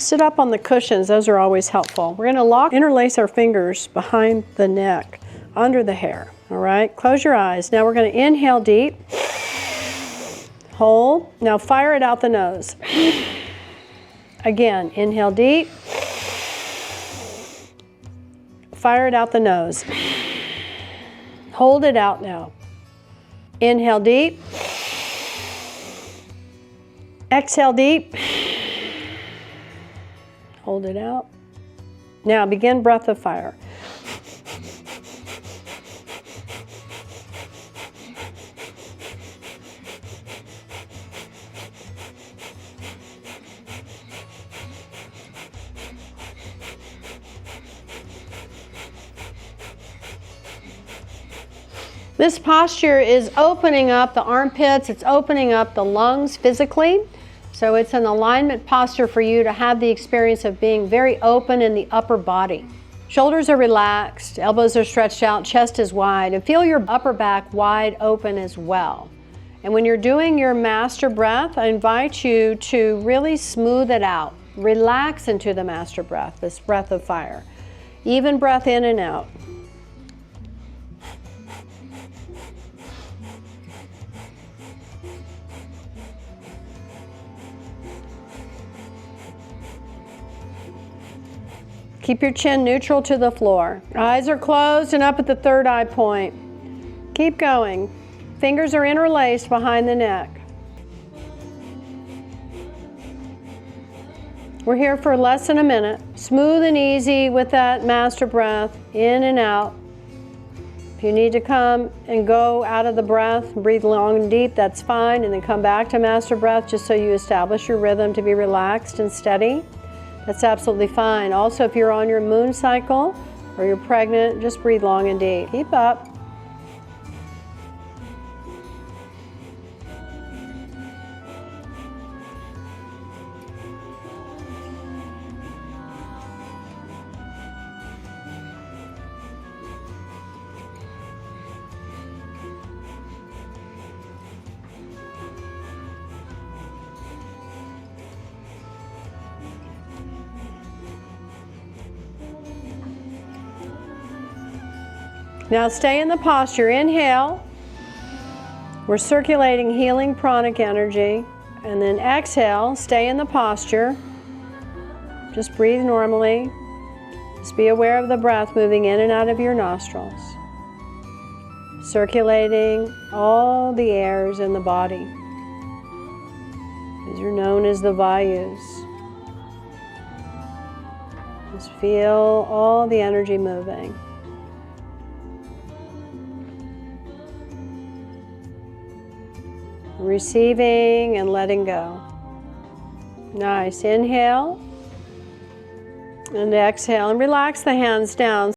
Sit up on the cushions. Those are always helpful. We're going to interlace our fingers behind the neck, under the hair. All right? Close your eyes. Now we're going to inhale deep. Hold. Now fire it out the nose. Again, inhale deep. Fire it out the nose. Hold it out now. Inhale deep. Exhale deep. Hold it out. Now begin breath of fire. This posture is opening up the armpits, it's opening up the lungs physically. So it's an alignment posture for you to have the experience of being very open in the upper body. Shoulders are relaxed, elbows are stretched out, chest is wide, and feel your upper back wide open as well. And when you're doing your master breath, I invite you to really smooth it out. Relax into the master breath, this breath of fire. Even breath in and out. Keep your chin neutral to the floor. Eyes are closed and up at the third eye point. Keep going. Fingers are interlaced behind the neck. We're here for less than a minute. Smooth and easy with that master breath, in and out. If you need to come and go out of the breath, breathe long and deep, that's fine, and then come back to master breath just so you establish your rhythm to be relaxed and steady. That's absolutely fine. Also, if you're on your moon cycle or you're pregnant, just breathe long and deep. Keep up. Now stay in the posture. Inhale. We're circulating healing pranic energy. And then exhale, stay in the posture. Just breathe normally. Just be aware of the breath moving in and out of your nostrils. Circulating all the airs in the body. These are known as the vayus. Just feel all the energy moving. Receiving and letting go. Nice. Inhale and exhale, and relax the hands down.